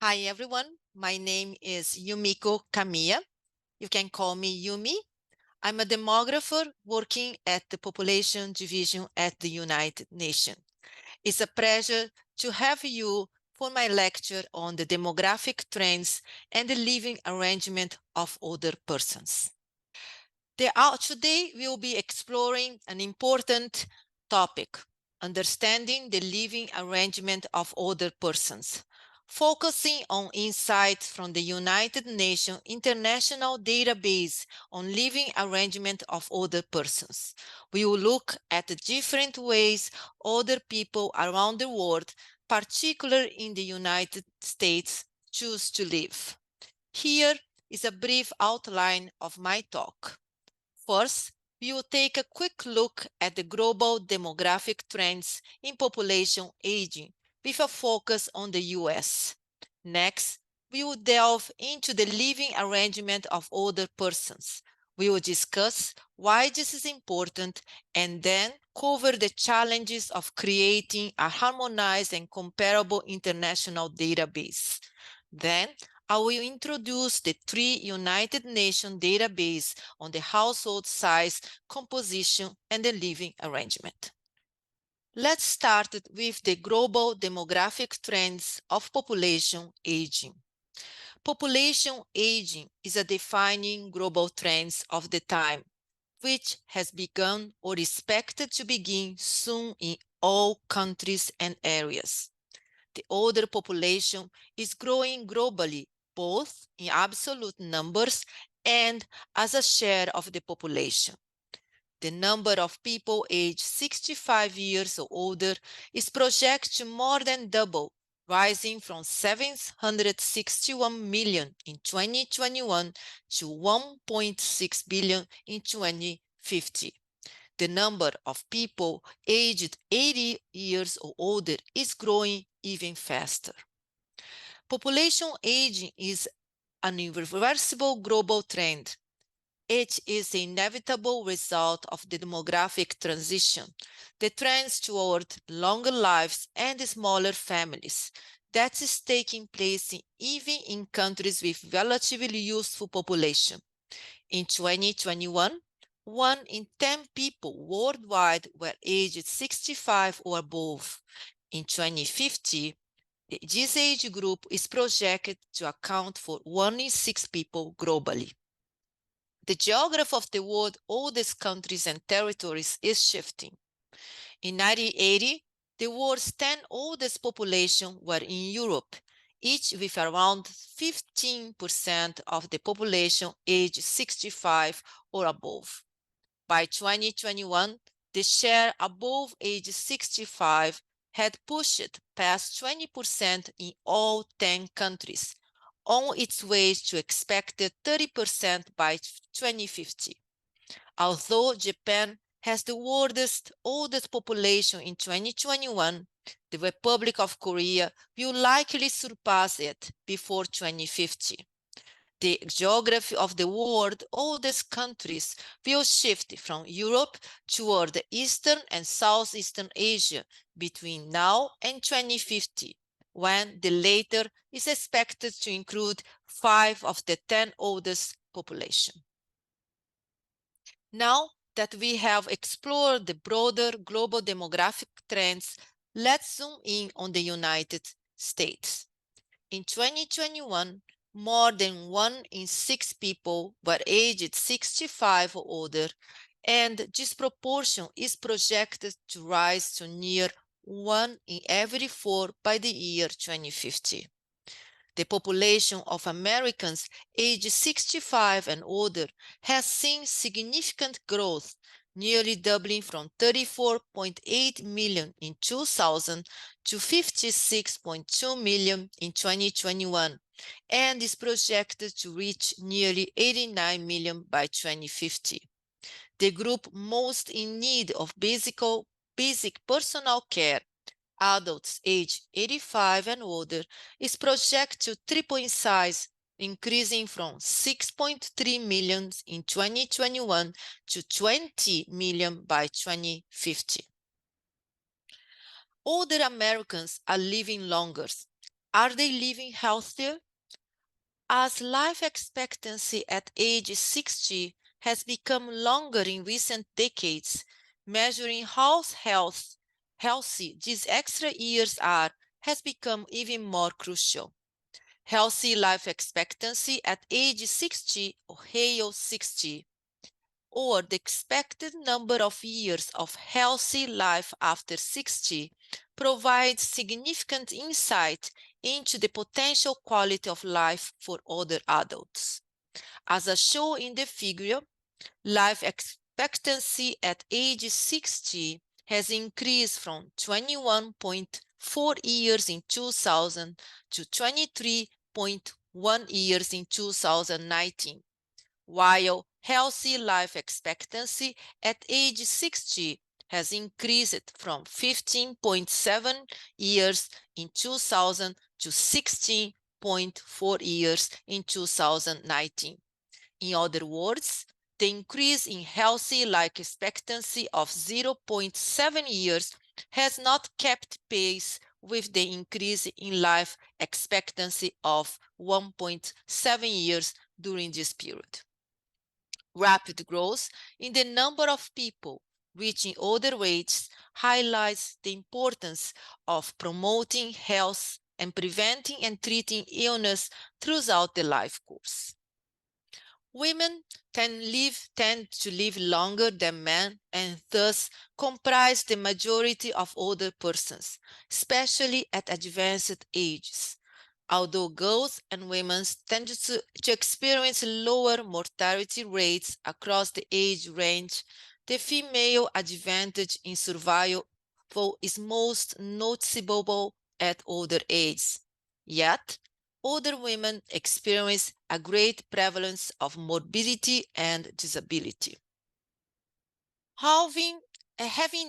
Hi everyone, my name is Yumiko Kamiya. You can call me Yumi. I'm a demographer working at the Population Division at the United Nations. It's a pleasure to have you for my lecture on the demographic trends and the living arrangement of older persons. Today we'll be exploring an important topic, understanding the living arrangement of older persons, focusing on insights from the United Nations International Database on Living Arrangement of Older Persons. We will look at the different ways older people around the world, particularly in the United States, choose to live. Here is a brief outline of my talk. First, we will take a quick look at the global demographic trends in population aging with a focus on the US. Next, we will delve into the living arrangement of older persons. We will discuss why this is important and then cover the challenges of creating a harmonized and comparable international database. Then, I will introduce the three United Nations database on the household size, composition, and the living arrangement. Let's start with the global demographic trends of population aging. Population aging is a defining global trend of the time, which has begun or expected to begin soon in all countries and areas. The older population is growing globally, both in absolute numbers and as a share of the population. The number of people aged 65 years or older is projected to more than double, rising from 761 million in 2021 to 1.6 billion in 2050. The number of people aged 80 years or older is growing even faster. Population aging is an irreversible global trend. It is the inevitable result of the demographic transition, the trends toward longer lives and smaller families that is taking place even in countries with relatively youthful population. In 2021, 1 in 10 people worldwide were aged 65 or above. In 2050, this age group is projected to account for 1 in 6 people globally. The geography of the world's oldest countries and territories is shifting. In 1980, the world's 10 oldest population were in Europe, each with around 15% of the population aged 65 or above. By 2021, the share above age 65 had pushed past 20% in all 10 countries, on its way to expected 30% by 2050. Although Japan has the world's oldest population in 2021, the Republic of Korea will likely surpass it before 2050. The geography of the world's oldest countries will shift from Europe toward Eastern and Southeastern Asia between now and 2050, when the latter is expected to include 5 of the 10 oldest population. Now that we have explored the broader global demographic trends, let's zoom in on the United States. In 2021, more than 1 in 6 people were aged 65 or older, and this proportion is projected to rise to near 1 in every 4 by the year 2050. The population of Americans aged 65 and older has seen significant growth, nearly doubling from 34.8 million in 2000 to 56.2 million in 2021, and is projected to reach nearly 89 million by 2050. The group most in need of basic personal care, adults aged 85 and older, is projected to triple in size, increasing from 6.3 million in 2021 to 20 million by 2050. Older Americans are living longer. Are they living healthier? As life expectancy at age 60 has become longer in recent decades, measuring how healthy these extra years are has become even more crucial. Healthy life expectancy at age 60 or HALE 60, or the expected number of years of healthy life after 60, provides significant insight into the potential quality of life for older adults. As shown in the figure, life expectancy at age 60 has increased from 21.4 years in 2000 to 23.1 years in 2019, while healthy life expectancy at age 60 has increased from 15.7 years in 2000 to 16.4 years in 2019. In other words, the increase in healthy life expectancy of 0.7 years has not kept pace with the increase in life expectancy of 1.7 years during this period. Rapid growth in the number of people reaching older age highlights the importance of promoting health and preventing and treating illness throughout the life course. Women tend to live longer than men and thus comprise the majority of older persons, especially at advanced ages. Although girls and women tend to experience lower mortality rates across the age range, the female advantage in survival is most noticeable at older ages. Yet, older women experience a great prevalence of morbidity and disability. Having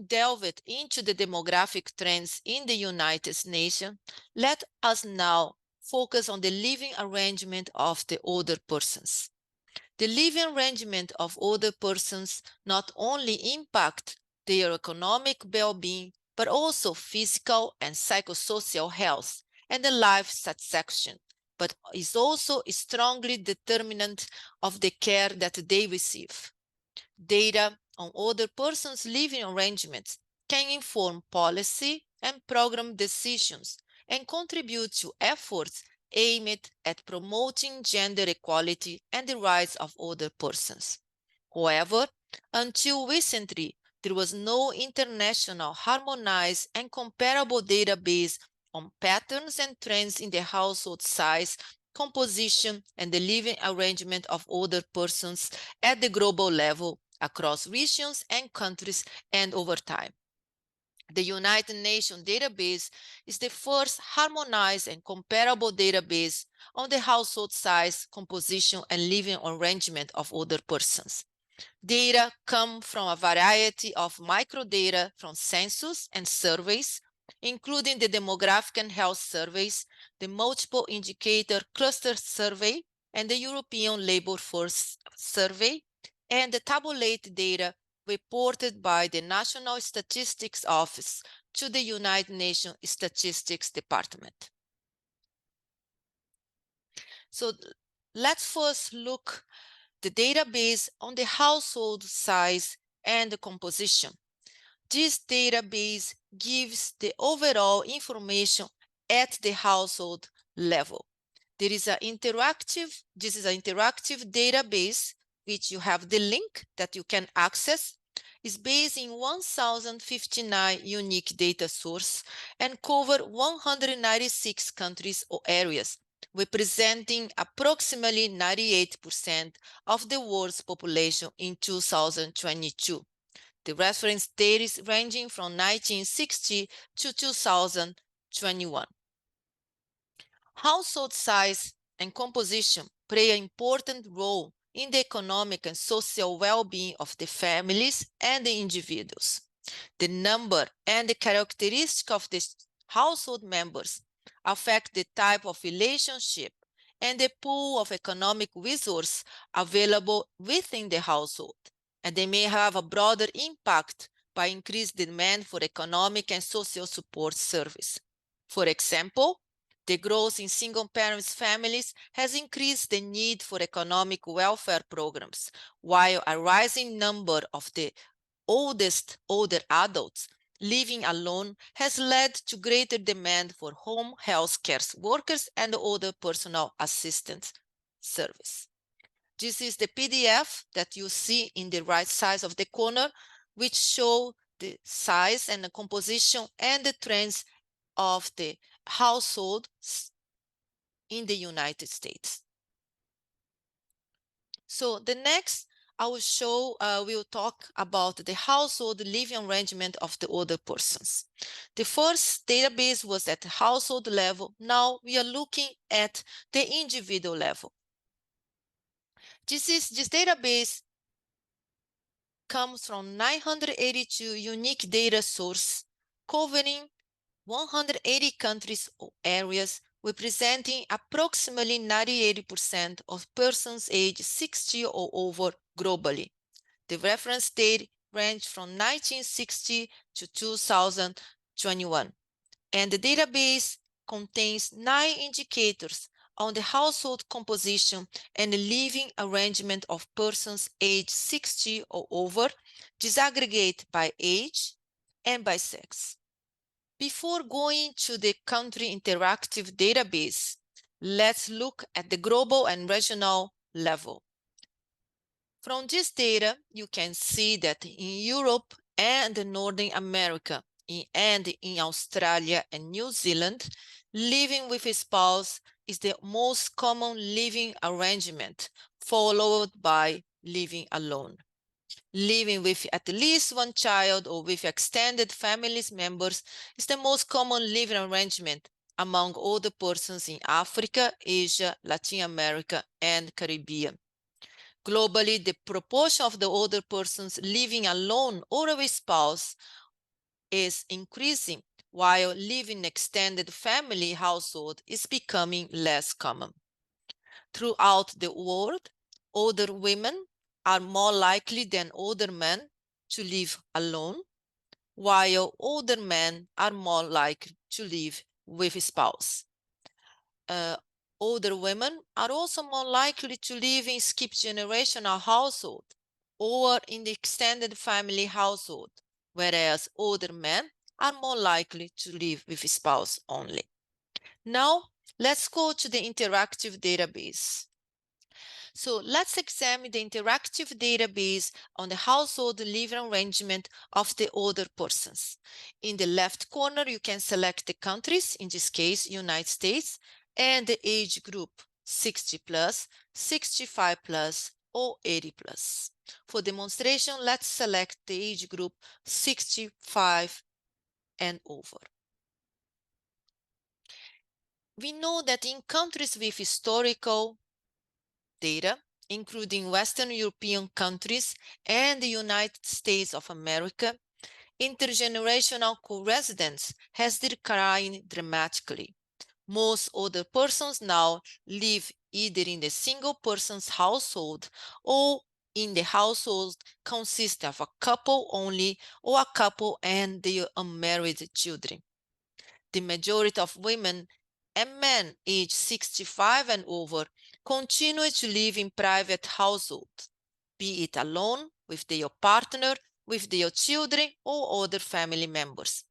delved into the demographic trends in the United Nations, let us now focus on the living arrangement of the older persons. The living arrangement of older persons not only impact their economic well-being, but also physical and psychosocial health and the life satisfaction, but is also strongly determinant of the care that they receive. Data on older persons' living arrangements can inform policy and program decisions and contribute to efforts aimed at promoting gender equality and the rights of older persons. However, until recently, there was no international harmonized and comparable database on patterns and trends in the household size, composition, and the living arrangement of older persons at the global level across regions and countries and over time. The United Nations database is the first harmonized and comparable database on the household size, composition, and living arrangement of older persons. Data come from a variety of microdata from census and surveys, including the demographic and health surveys, the multiple indicator cluster survey, and the European Labor Force Survey, and the tabulated data reported by the National Statistics Office to the United Nations Statistics Department. So let's first look the database on the household size and the composition. This database gives the overall information at the household level. This is an interactive database, which you have the link that you can access. Is based in 1,059 unique data sources and cover 196 countries or areas, representing approximately 98% of the world's population in 2022. The reference date is ranging from 1960 to 2021. Household size and composition play an important role in the economic and social well-being of the families and the individuals. The number and the characteristic of the household members affect the type of relationship and the pool of economic resource available within the household, and they may have a broader impact by increased demand for economic and social support service. For example, The growth in single-parent families has increased the need for economic welfare programs, while a rising number of the older adults living alone has led to greater demand for home health care workers and other personal assistance service. This is the PDF that you see in the right side of the corner, which show the size and the composition and the trends of the households in the United States. So the next I will talk about the household living arrangement of the older persons. The first database was at the household level. Now we are looking at the individual level. This database comes from 982 unique data sources covering 180 countries or areas, representing approximately 98% of persons aged 60 or over globally. The reference date ranged from 1960 to 2021, and the database contains 9 indicators on the household composition and the living arrangement of persons aged 60 or over, disaggregated by age and by sex. Before going to the country interactive database, let's look at the global and regional level. From this data, you can see that in Europe and Northern America, and in Australia and New Zealand, living with a spouse is the most common living arrangement, followed by living alone. Living with at least one child or with extended family members is the most common living arrangement among older persons in Africa, Asia, Latin America, and Caribbean. Globally, the proportion of the older persons living alone or with a spouse is increasing, while living in extended family household is becoming less common. Throughout the world, older women are more likely than older men to live alone, while older men are more likely to live with a spouse. Older women are also more likely to live in skip generational household or in the extended family household, whereas older men are more likely to live with a spouse only. Now, let's go to the interactive database. So let's examine the interactive database on the household living arrangement of the older persons. In the left corner, you can select the countries, in this case, United States, and the age group, 60 plus, 65 plus, or 80 plus. For demonstration, let's select the age group 65 and over. We know that in countries with historical data, including Western European countries and the United States of America, intergenerational co-residence has declined dramatically. Most older persons now live either in the single person's household or in the household consist of a couple only or a couple and their unmarried children. The majority of women and men aged 65 and over continue to live in private households, be it alone, with their partner, with their children, or other family members.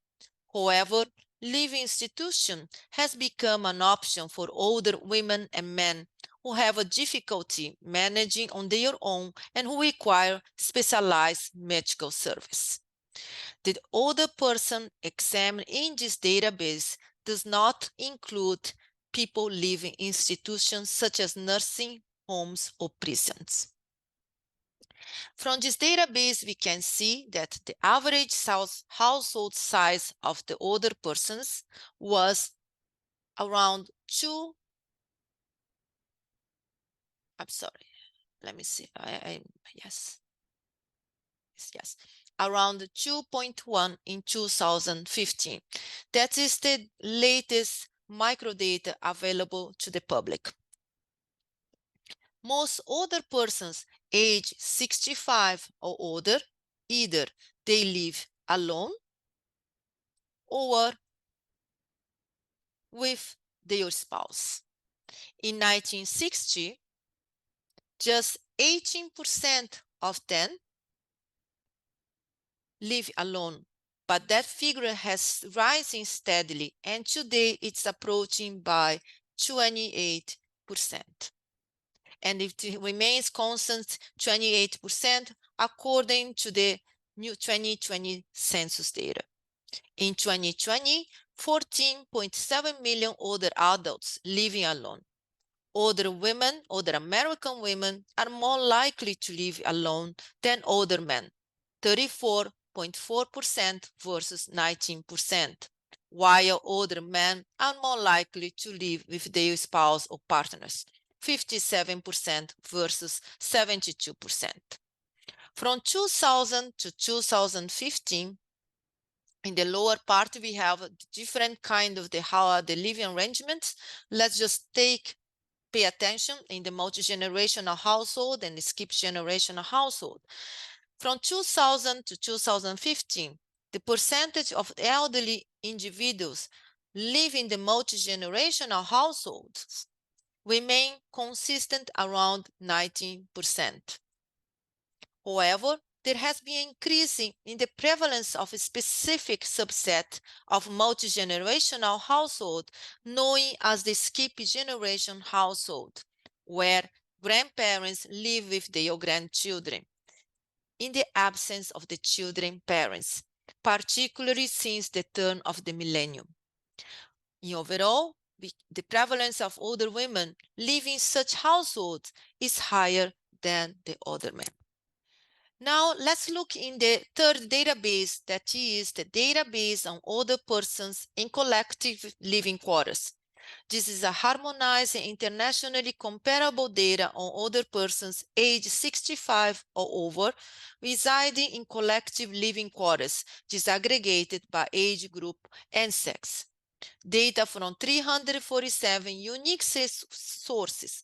However, living institution has become an option for older women and men who have a difficulty managing on their own and who require specialized medical service. The older person examined in this database does not include people living in institutions such as nursing homes or prisons. From this database, we can see that the average household size of the older persons was around around 2.1 in 2015. That is the latest microdata available to the public. Most older persons age 65 or older, either they live alone or with their spouse. In 1960, just 18% of them live alone, but that figure has rising steadily, and today it's approaching by 28%. And it remains constant 28% according to the new 2020 census data. In 2020, 14.7 million older adults living alone. Older women, older American women, are more likely to live alone than older men, 34.4% versus 19%, while older men are more likely to live with their spouse or partners, 57% versus 72%. From 2000 to 2015, in the lower part, we have different kind of how the living arrangements. Let's just pay attention in the multi-generational household and the skip generational household. From 2000 to 2015, the percentage of elderly individuals living in the multi-generational households remain consistent around 19%. However, there has been increasing in the prevalence of a specific subset of multi-generational household known as the skip generation household, where grandparents live with their grandchildren in the absence of the children parents, particularly since the turn of the millennium. In overall, the prevalence of older women living in such households is higher than the older men. Now, let's look in the third database, that is the database on older persons in collective living quarters. This is a harmonized and internationally comparable data on older persons aged 65 or over residing in collective living quarters, disaggregated by age group and sex. Data from 347 unique sources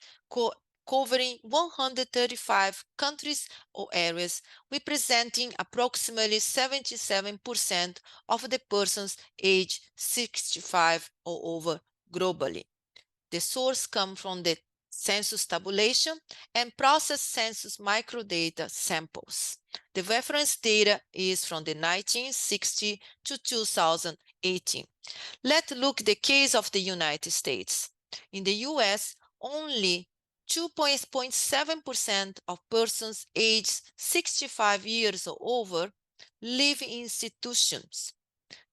covering 135 countries or areas, representing approximately 77% of the persons aged 65 or over globally. The source comes from the census tabulation and processed census microdata samples. The reference data is from the 1960 to 2018. Let's look at the case of the United States. In the US, only 2.7% of persons aged 65 years or over live in institutions,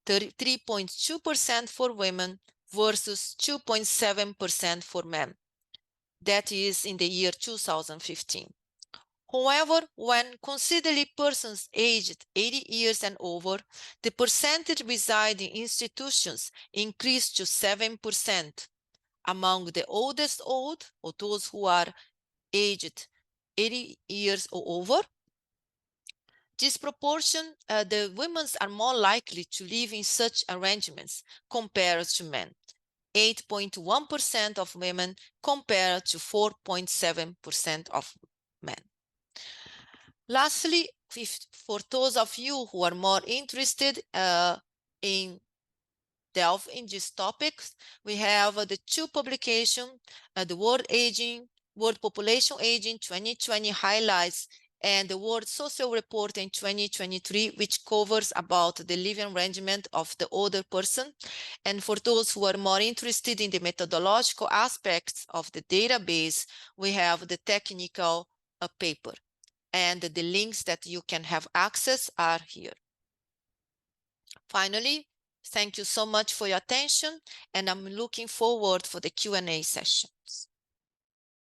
33.2% for women versus 2.7% for men. That is in the year 2015. However, when considering persons aged 80 years and over, the percentage residing in institutions increased to 7%. Among the oldest old, or those who are aged 80 years or over, this proportion, the women are more likely to live in such arrangements compared to men. 8.1% of women compared to 4.7% of men. Lastly, for those of you who are more interested in delve in these topics, we have the two publications, the World Population Aging 2020 highlights, and the World Social Report in 2023, which covers about the living arrangement of the older person. And for those who are more interested in the methodological aspects of the database, we have the technical paper. And the links that you can have access are here. Finally, thank you so much for your attention, and I'm looking forward for the Q&A sessions.